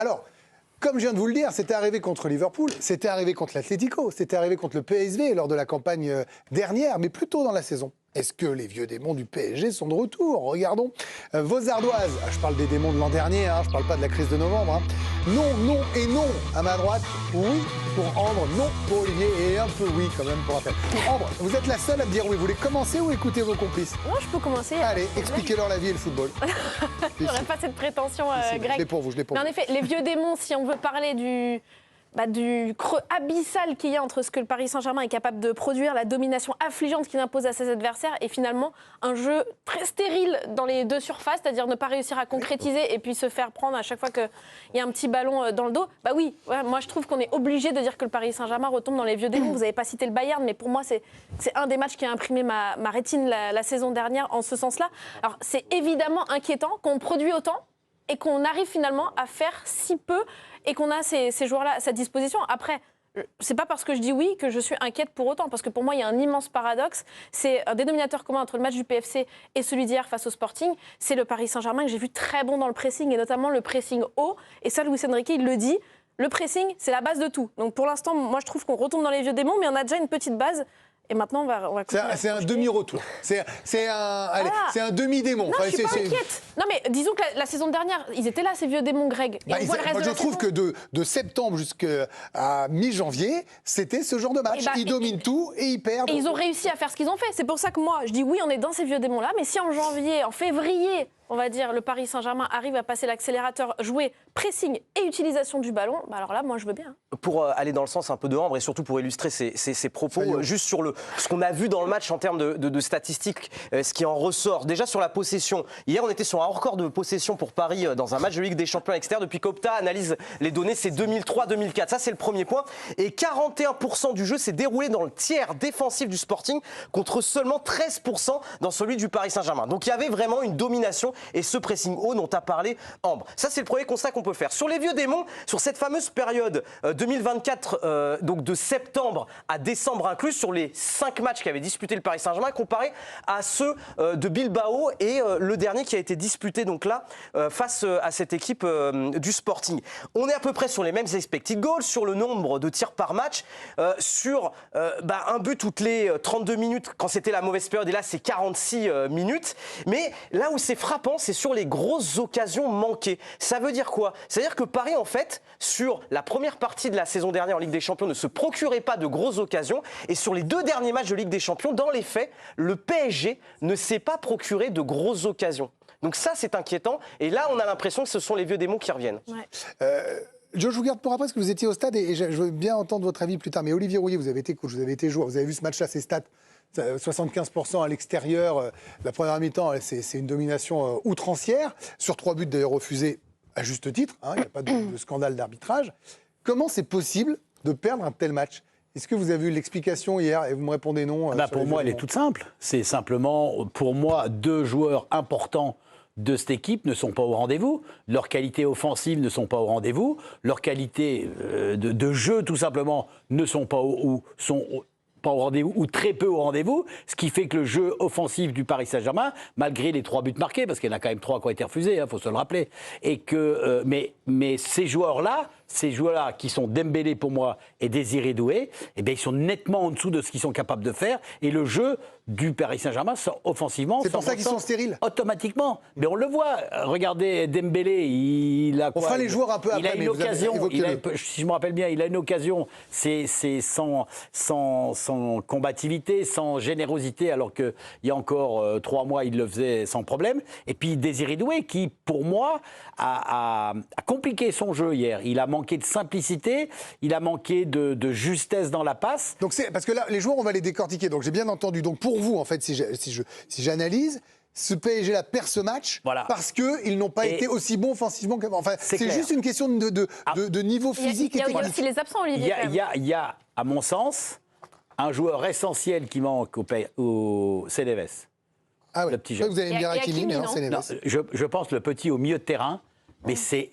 Alors, comme je viens de vous le dire, c'était arrivé contre Liverpool, c'était arrivé contre l'Atlético, c'était arrivé contre le PSV lors de la campagne dernière, mais plus tôt dans la saison. Est-ce que les vieux démons du PSG sont de retour? Regardons vos ardoises. Je parle des démons de l'an dernier, je ne parle pas de la crise de novembre. Non, non et non à ma droite. Oui pour Ambre, non pour Olivier et un peu oui quand même pour Raphaël. Ambre, vous êtes la seule à me dire oui. Vous voulez commencer ou écouter vos complices? Non, je peux commencer. Allez, expliquez-leur la vie et le football. J'aurais pas cette prétention, Greg. Je l'ai pour vous, je l'ai pour vous. Mais en effet, les vieux démons, si on veut parler du creux abyssal qu'il y a entre ce que le Paris Saint-Germain est capable de produire, la domination affligeante qu'il impose à ses adversaires, et finalement un jeu très stérile dans les deux surfaces, c'est-à-dire ne pas réussir à concrétiser et puis se faire prendre à chaque fois qu'il y a un petit ballon dans le dos. Bah oui, ouais, moi je trouve qu'on est obligé de dire que le Paris Saint-Germain retombe dans les vieux démons. Vous n'avez pas cité le Bayern, mais pour moi c'est un des matchs qui a imprimé ma rétine la saison dernière en ce sens-là. Alors c'est évidemment inquiétant qu'on produit autant et qu'on arrive finalement à faire si peu et qu'on a ces joueurs-là à sa disposition. Après, c'est pas parce que je dis oui que je suis inquiète pour autant, parce que pour moi, il y a un immense paradoxe. C'est un dénominateur commun entre le match du PFC et celui d'hier face au Sporting. C'est le Paris Saint-Germain que j'ai vu très bon dans le pressing, et notamment le pressing haut. Et ça, Luis Enrique, il le dit, le pressing, c'est la base de tout. Donc pour l'instant, moi, je trouve qu'on retombe dans les vieux démons, mais on a déjà une petite base. Et maintenant, on va c'est un demi-retour. C'est un demi-démon. Non, je suis pas inquiète. Non, mais disons que la saison dernière, ils étaient là, ces vieux démons, Greg. Moi, je trouve que de septembre jusqu'à mi-janvier, c'était ce genre de match. Ils dominent tout et ils perdent. Et ils ont réussi à faire ce qu'ils ont fait. C'est pour ça que moi, je dis oui, on est dans ces vieux démons-là. Mais si en janvier, en février, on va dire, le Paris Saint-Germain arrive à passer l'accélérateur, jouer pressing et utilisation du ballon, bah alors là, moi, je veux bien. Pour aller dans le sens un peu de Ambre et surtout pour illustrer ses propos, juste sur ce qu'on a vu dans le match en termes de statistiques, ce qui en ressort. Déjà sur la possession. Hier, on était sur un record de possession pour Paris dans un match de Ligue des Champions extérieur. Depuis qu'Opta analyse les données, c'est 2003-2004. Ça, c'est le premier point. Et 41% du jeu s'est déroulé dans le tiers défensif du Sporting contre seulement 13% dans celui du Paris Saint-Germain. Donc il y avait vraiment une domination et ce pressing haut dont a parlé Ambre. Ça, c'est le premier constat qu'on peut faire. Sur les vieux démons, sur cette fameuse période 2024, donc de septembre à décembre inclus, sur les 5 matchs qu'avait disputé le Paris Saint-Germain, comparé à ceux de Bilbao et le dernier qui a été disputé donc là face à cette équipe du Sporting. On est à peu près sur les mêmes expected goals, sur le nombre de tirs par match, sur un but toutes les 32 minutes quand c'était la mauvaise période, et là c'est 46 minutes. Mais là où c'est frappant, c'est sur les grosses occasions manquées. Ça veut dire quoi? C'est-à-dire que Paris, en fait, sur la première partie de la saison dernière en Ligue des Champions, ne se procurait pas de grosses occasions. Et sur les 2 derniers matchs de Ligue des Champions, dans les faits, le PSG ne s'est pas procuré de grosses occasions. Donc ça, c'est inquiétant. Et là, on a l'impression que ce sont les vieux démons qui reviennent. Ouais. Je vous garde pour après parce que vous étiez au stade et je veux bien entendre votre avis plus tard. Mais Olivier Rouillet, vous avez été coach, vous avez été joueur, vous avez vu ce match-là, ses stats. 75% à l'extérieur, la première mi-temps, c'est une domination outrancière. Sur 3 buts d'ailleurs refusés à juste titre, il n'y a pas de scandale d'arbitrage. Comment c'est possible de perdre un tel match? Est-ce que vous avez eu l'explication hier et vous me répondez non? Pour moi, elle est toute simple. C'est simplement, pour moi, 2 joueurs importants de cette équipe ne sont pas au rendez-vous. Leurs qualités offensives ne sont pas au rendez-vous. Leurs qualités de jeu, tout simplement, ne sont pas pas au rendez-vous ou très peu au rendez-vous, ce qui fait que le jeu offensif du Paris Saint-Germain, malgré les 3 buts marqués, parce qu'il y en a quand même 3 qui ont été refusés, faut se le rappeler, et que mais ces joueurs-là qui sont Dembélé pour moi et Désiré Doué, eh bien ils sont nettement en dessous de ce qu'ils sont capables de faire, et le jeu du Paris Saint-Germain offensivement, c'est pour ça qu'ils sont stériles automatiquement. Mais on le voit, regardez Dembélé, il a quoi? On fera les joueurs un peu après, il a une occasion, si je me rappelle bien, il a une occasion, c'est sans combativité, sans générosité, alors qu'il y a encore 3 mois, il le faisait sans problème. Et puis Désiré Doué, qui, pour moi, a compliqué son jeu hier. Il a manqué de simplicité, il a manqué de justesse dans la passe. Donc parce que là, les joueurs, on va les décortiquer. Donc j'ai bien entendu. Donc pour vous, en fait, si j'analyse, ce PSG-là perd ce match parce qu'ils n'ont pas été aussi bons offensivement que... Enfin, c'est juste une question de niveau physique et technique. Il y a aussi les absents, Olivier. Il y a, à mon sens, un joueur essentiel qui manque au CDVS. Ah oui, le petit jeune. Vous allez me dire Hakimi, mais non, c'est Neves. Je pense le petit au milieu de terrain, mais c'est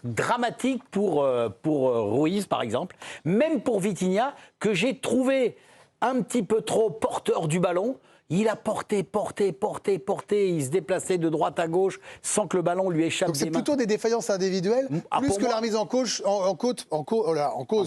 dramatique pour Ruiz, par exemple, même pour Vitinha, que j'ai trouvé un petit peu trop porteur du ballon, Il a porté. Il se déplaçait de droite à gauche sans que le ballon lui échappe Donc des c'est mains. plutôt des défaillances individuelles, plus pour que moi- la remise en cause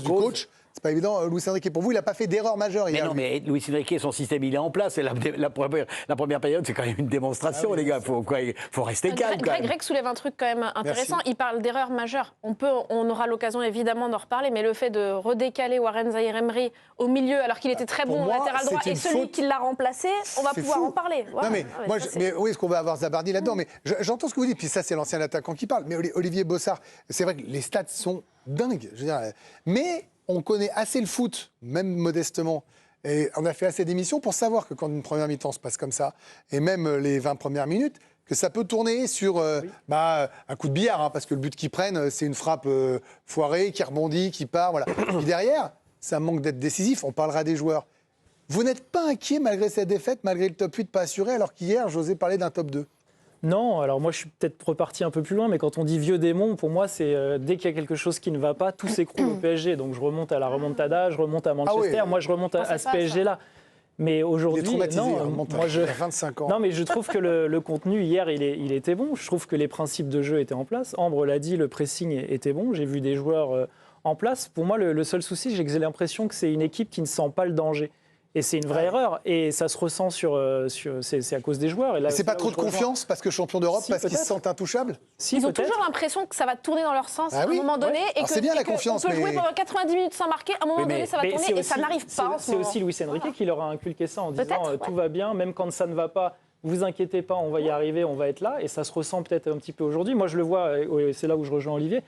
du coach. C'est pas évident, Luis Enrique. Pour vous, il n'a pas fait d'erreur majeure Mais hier. non, lui. mais Luis Enrique, son système, il est en place. Et la première période, c'est quand même une démonstration, les gars. Faut rester calme, quand même. Greg soulève un truc quand même intéressant. Il parle d'erreur majeure. On aura l'occasion évidemment d'en reparler, mais le fait de redécaler Warren Zaïre-Emery au milieu, alors qu'il était très Pour bon au moi, latéral droit, c'est et une celui faute. qui l'a remplacé, on va C'est pouvoir fou. en parler. Voilà. Non, mais, Ouais, moi, ça, c'est- mais oui, est-ce qu'on va avoir Zabardi là-dedans? Mais j'entends ce que vous dites, puis ça, c'est l'ancien attaquant qui parle. Mais Olivier Bossard, c'est vrai que les stats sont dingues. Je veux dire, mais on connaît assez le foot, même modestement. Et on a fait assez d'émissions pour savoir que quand une première mi-temps se passe comme ça, et même les 20 premières minutes, que ça peut tourner sur un coup de billard, hein, parce que le but qu'ils prennent, c'est une frappe foirée, qui rebondit, qui part. Voilà. Puis derrière, ça manque d'être décisif. On parlera des joueurs. Vous n'êtes pas inquiet malgré cette défaite, malgré le top 8 pas assuré, alors qu'hier, j'osais parler d'un top 2? Non, alors moi je suis peut-être reparti un peu plus loin, mais quand on dit vieux démon, pour moi c'est dès qu'il y a quelque chose qui ne va pas, tout s'écroule au PSG. Donc je remonte à la remontada, je remonte à Manchester, oui. moi je remonte à ce pas à PSG-là. Mais Il est aujourd'hui, traumatisé, non, on remonte moi il a 25 ans. non, mais je trouve que le contenu hier il était bon. Je trouve que les principes de jeu étaient en place. Ambre l'a dit, le pressing était bon. J'ai vu des joueurs en place. Pour moi, le seul souci, c'est que j'ai l'impression que c'est une équipe qui ne sent pas le danger. Et c'est une vraie erreur. Et ça se ressent c'est à cause des joueurs. Et là, C'est pas là où trop je de confiance parce que champion d'Europe, Si, parce qu'ils se peut-être. sentent intouchables? Si, Ils ont peut-être. toujours l'impression que ça va tourner dans leur sens Ah à oui, un moment donné, ouais. et Alors, que c'est bien la et que confiance, on peut jouer mais- pendant 90 minutes sans marquer. À un moment donné, ça va Mais tourner, c'est et ça aussi- n'arrive pas en ce C'est moment. aussi Luis Enrique qui leur a inculqué ça en disant Peut-être, ouais. tout va bien, même quand ça ne va pas, vous inquiétez pas, on va y arriver, on va être là. Et ça se ressent peut-être un petit peu aujourd'hui. Moi, je le vois, et c'est là où je rejoins Olivier.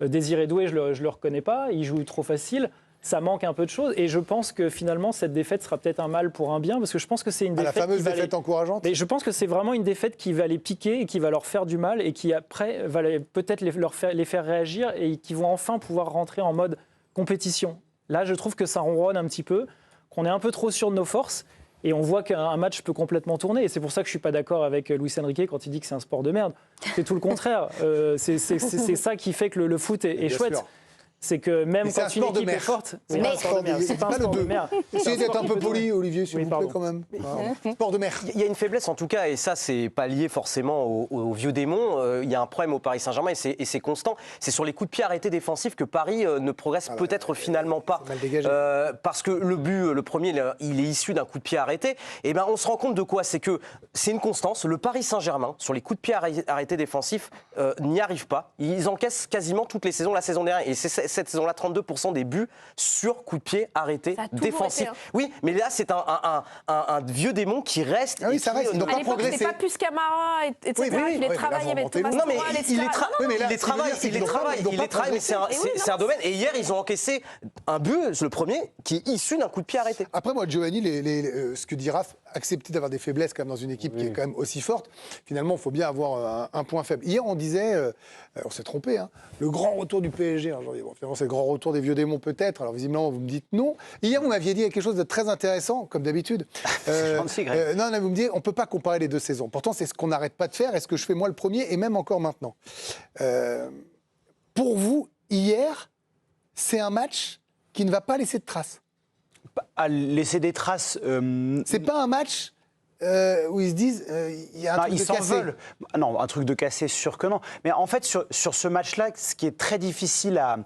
Désiré Doué, je le reconnais pas, il joue trop facile. Ça manque un peu de choses. Et je pense que finalement, cette défaite sera peut-être un mal pour un bien, parce que je pense que c'est une À défaite. la fameuse qui va défaite encourageante? Mais je pense que c'est vraiment une défaite qui va les piquer et qui va leur faire du mal et qui après va peut-être les faire réagir et qui vont enfin pouvoir rentrer en mode compétition. Là, je trouve que ça ronronne un petit peu, qu'on est un peu trop sûr de nos forces et on voit qu'un match peut complètement tourner. Et c'est pour ça que je suis pas d'accord avec Luis Enrique quand il dit que c'est un sport de merde. C'est tout le contraire. C'est ça qui fait que le foot est Bien chouette. sûr. C'est que même Mais c'est un quand une sport de équipe est mer. forte, C'est c'est pas pas un sport de- c'est pas un c'est pas sport le de deux. mer. C'est Essayez d'être sport un qui peu peut poli, tourner. Olivier, s'il Oui, vous plaît, pardon. quand même. Sport de mer. Il y a une faiblesse en tout cas, et ça c'est pas lié forcément au vieux démon. Il y a un problème au Paris Saint-Germain et c'est constant. C'est sur les coups de pied arrêtés défensifs que Paris ne progresse peut-être finalement pas. c'est mal dégagé. Parce que le but, le premier, il est issu d'un coup de pied arrêté. Et ben on se rend compte de quoi? C'est que c'est une constance. Le Paris Saint-Germain sur les coups de pied arrêtés défensifs n'y arrive pas. Ils encaissent quasiment toutes les saisons la saison dernière. Et c'est cette saison-là, 32% des buts sur coup de pied arrêté Ça a toujours défensif. été, hein. Oui, mais là c'est un vieux démon qui reste. Ah oui, et ça qui, reste, ils n'ont À pas l'époque, progressé. c'était pas plus Camara, etc. Oui, qui les là, travaillait vous avec remontez Thomas loin. Non mais Tuchel, il etc. les travaille, Oui, mais là, il ce que je veux travaille, dire, c'est il les qu'ils travaille, n'ont il pas les travaille, mais c'est un, progressé. Et oui, c'est un non, domaine. Et hier, ils ont encaissé un but, le premier, qui est issu d'un coup de pied arrêté. Après, moi, Giovanni, ce que dit Raph, accepter d'avoir des faiblesses quand même dans une équipe qui est quand même aussi forte, finalement, il faut bien avoir un point faible. Hier, on disait, on s'est trompé, hein, le grand retour du PSG. Hein, bon, finalement, c'est le grand retour des vieux démons peut-être. Alors, visiblement, vous me dites non. Hier, vous m'aviez dit quelque chose de très intéressant, comme d'habitude. Gentil, Greg. Non, vous me dites, on ne peut pas comparer les deux saisons. Pourtant, c'est ce qu'on n'arrête pas de faire et ce que je fais moi le premier, et même encore maintenant. Pour vous, hier, c'est un match qui ne va pas laisser de traces. À laisser des traces. C'est pas un match où ils se disent il y a un truc ils de s'en cassé. veulent. Non, un truc de cassé, sûr que non. Mais en fait, sur ce match-là, ce qui est très difficile à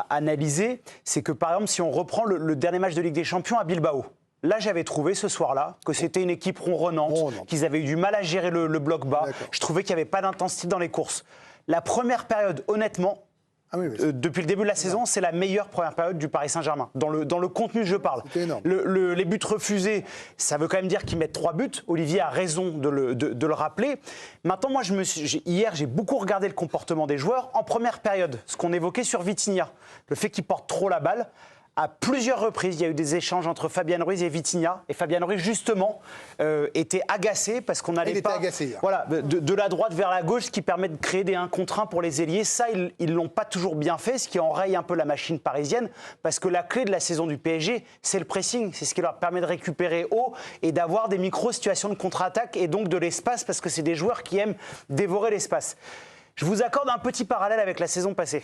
analyser, c'est que par exemple, si on reprend le dernier match de Ligue des Champions à Bilbao, là, j'avais trouvé ce soir-là que c'était une équipe ronronnante, qu'ils avaient eu du mal à gérer le bloc bas. D'accord. Je trouvais qu'il n'y avait pas d'intensité dans les courses. La première période, honnêtement, Ah oui, mais depuis le début de la saison, c'est la meilleure première période du Paris Saint-Germain. Dans le contenu, je parle. C'était énorme. Les buts refusés, ça veut quand même dire qu'ils mettent 3 buts. Olivier a raison de le rappeler. Maintenant, moi, hier, j'ai beaucoup regardé le comportement des joueurs. En première période, ce qu'on évoquait sur Vitinha, le fait qu'il porte trop la balle. À plusieurs reprises, il y a eu des échanges entre Fabian Ruiz et Vitinha. Et Fabian Ruiz, justement, était agacé parce qu'on n'allait Il était pas agacé, hier. voilà, de la droite vers la gauche, ce qui permet de créer des 1 contre 1 pour les ailiers. Ça, ils ne l'ont pas toujours bien fait, ce qui enraye un peu la machine parisienne. Parce que la clé de la saison du PSG, c'est le pressing. C'est ce qui leur permet de récupérer haut et d'avoir des micro-situations de contre-attaque et donc de l'espace, parce que c'est des joueurs qui aiment dévorer l'espace. Je vous accorde un petit parallèle avec la saison passée.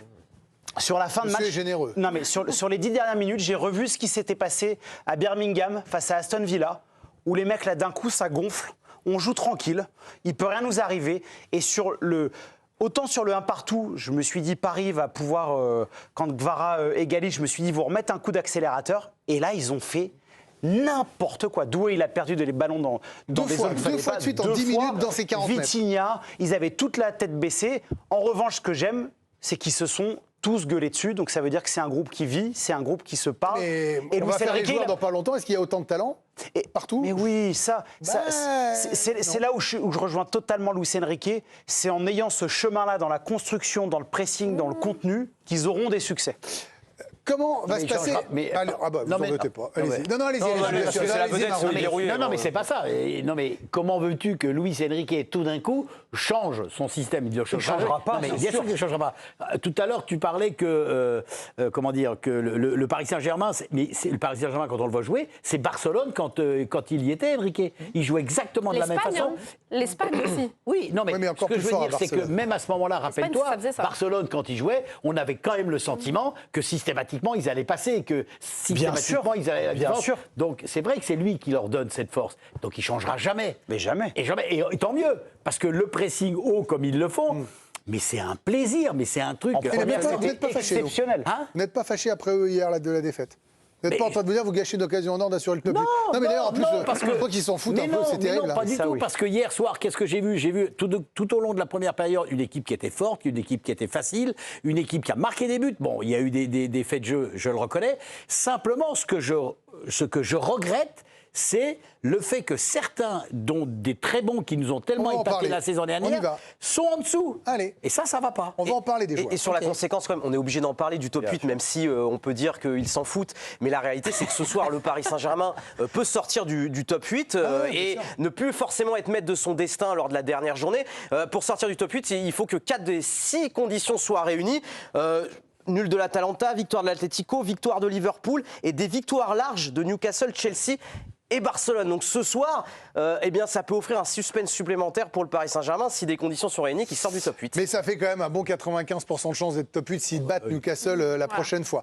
Sur la fin de Monsieur match, est généreux. Non, mais sur les 10 dernières minutes, j'ai revu ce qui s'était passé à Birmingham face à Aston Villa. où les mecs, là, d'un coup, ça gonfle. On joue tranquille. Il peut rien nous arriver. Et autant sur le 1 partout, je me suis dit Paris va pouvoir, quand Gvara égalise, je me suis dit vous remettre un coup d'accélérateur. Et là, ils ont fait n'importe quoi. Doué, il a perdu des ballons dans des zones qu'il fallait deux fois pas. de suite en 10 minutes dans ces 40 mètres. Vitinha, ils avaient toute la tête baissée. En revanche, ce que j'aime, c'est qu'ils se sont tous gueulés dessus. Donc ça veut dire que c'est un groupe qui vit, c'est un groupe qui se parle. Et on Luis va faire les Enrique, joueurs dans pas longtemps. Est-ce qu'il y a autant de talent partout? Mais oui, c'est là où je rejoins totalement Luis Enrique. C'est en ayant ce chemin-là dans la construction, dans le pressing, dans le contenu, qu'ils auront des succès. Comment va Mais se il passer changera- mais- Allez, ah bah, vous non, en mais- votez pas. non, Allez-y. mais- Non, allez-y. Non, allez-y, parce bien que sûr. c'est la Allez-y, vedette, Marwan. c'est Olivier Rouillet. Non, mais c'est pas ça. Non, mais comment veux-tu que Luis Enrique, tout d'un coup, change son système? Il ne changera pas, Non, mais c'est bien sûr qu'il ne changera pas. Tout à l'heure, tu parlais que, comment dire, que le Paris Saint-Germain, mais c'est le Paris Saint-Germain, quand on le voit jouer, c'est Barcelone quand il y était, Enrique. Il jouait exactement de la même L'Espagne, façon. hein. L'Espagne aussi. Oui, non, mais, Oui, mais encore ce que plus je veux fort à dire, c'est que Barcelone. même à ce moment-là, L'Espagne, rappelle-toi, ça faisait ça. Barcelone, quand ils jouaient, on avait quand même le sentiment que systématiquement, ils allaient passer, que systématiquement, ils allaient à la Bien différence. sûr. Donc, c'est vrai que c'est lui qui leur donne cette force. Donc, il changera jamais. Mais jamais. Et jamais. Et tant mieux, parce que le pressing haut, comme ils le font, mais c'est un plaisir, mais c'est un truc. En première, vous n'êtes c'était pas fâchés, vous exceptionnel. Hein? Vous n'êtes pas fâché après eux hier de la défaite? Vous n'êtes Mais- pas en train de vous dire vous gâchez une occasion en or d'assurer le top Non, 8? Mais d'ailleurs, en plus, non, parce je que crois qu'ils s'en foutent mais un peu, non, c'est mais terrible. non, pas du Ça, tout, oui. parce que hier soir, qu'est-ce que j'ai vu? J'ai vu tout au long de la première période une équipe qui était forte, une équipe qui était facile, une équipe qui a marqué des buts. Bon, il y a eu des faits de jeu, je le reconnais. Simplement, ce que je regrette, c'est le fait que certains, dont des très bons qui nous ont On va tellement en épatés parler. la saison On y dernière, va. sont en dessous. Allez. Et ça va pas. On va en parler des joueurs. Et sur la conséquence, quand même, on est obligé d'en parler du top 8, même si on peut dire qu'ils s'en foutent. Mais la réalité, c'est que ce soir, le Paris Saint-Germain peut sortir du top 8 et ne plus forcément être maître de son destin lors de la dernière journée. Pour sortir du top 8, il faut que 4 des 6 conditions soient réunies. Nul de l'Atalanta, victoire de l'Atlético, victoire de Liverpool et des victoires larges de Newcastle, Chelsea et Barcelone. Donc ce soir, eh bien, ça peut offrir un suspense supplémentaire pour le Paris Saint-Germain si des conditions sont réunies qui sortent du top 8. Mais ça fait quand même un bon 95% de chance d'être top 8 s'ils battent Newcastle la prochaine fois.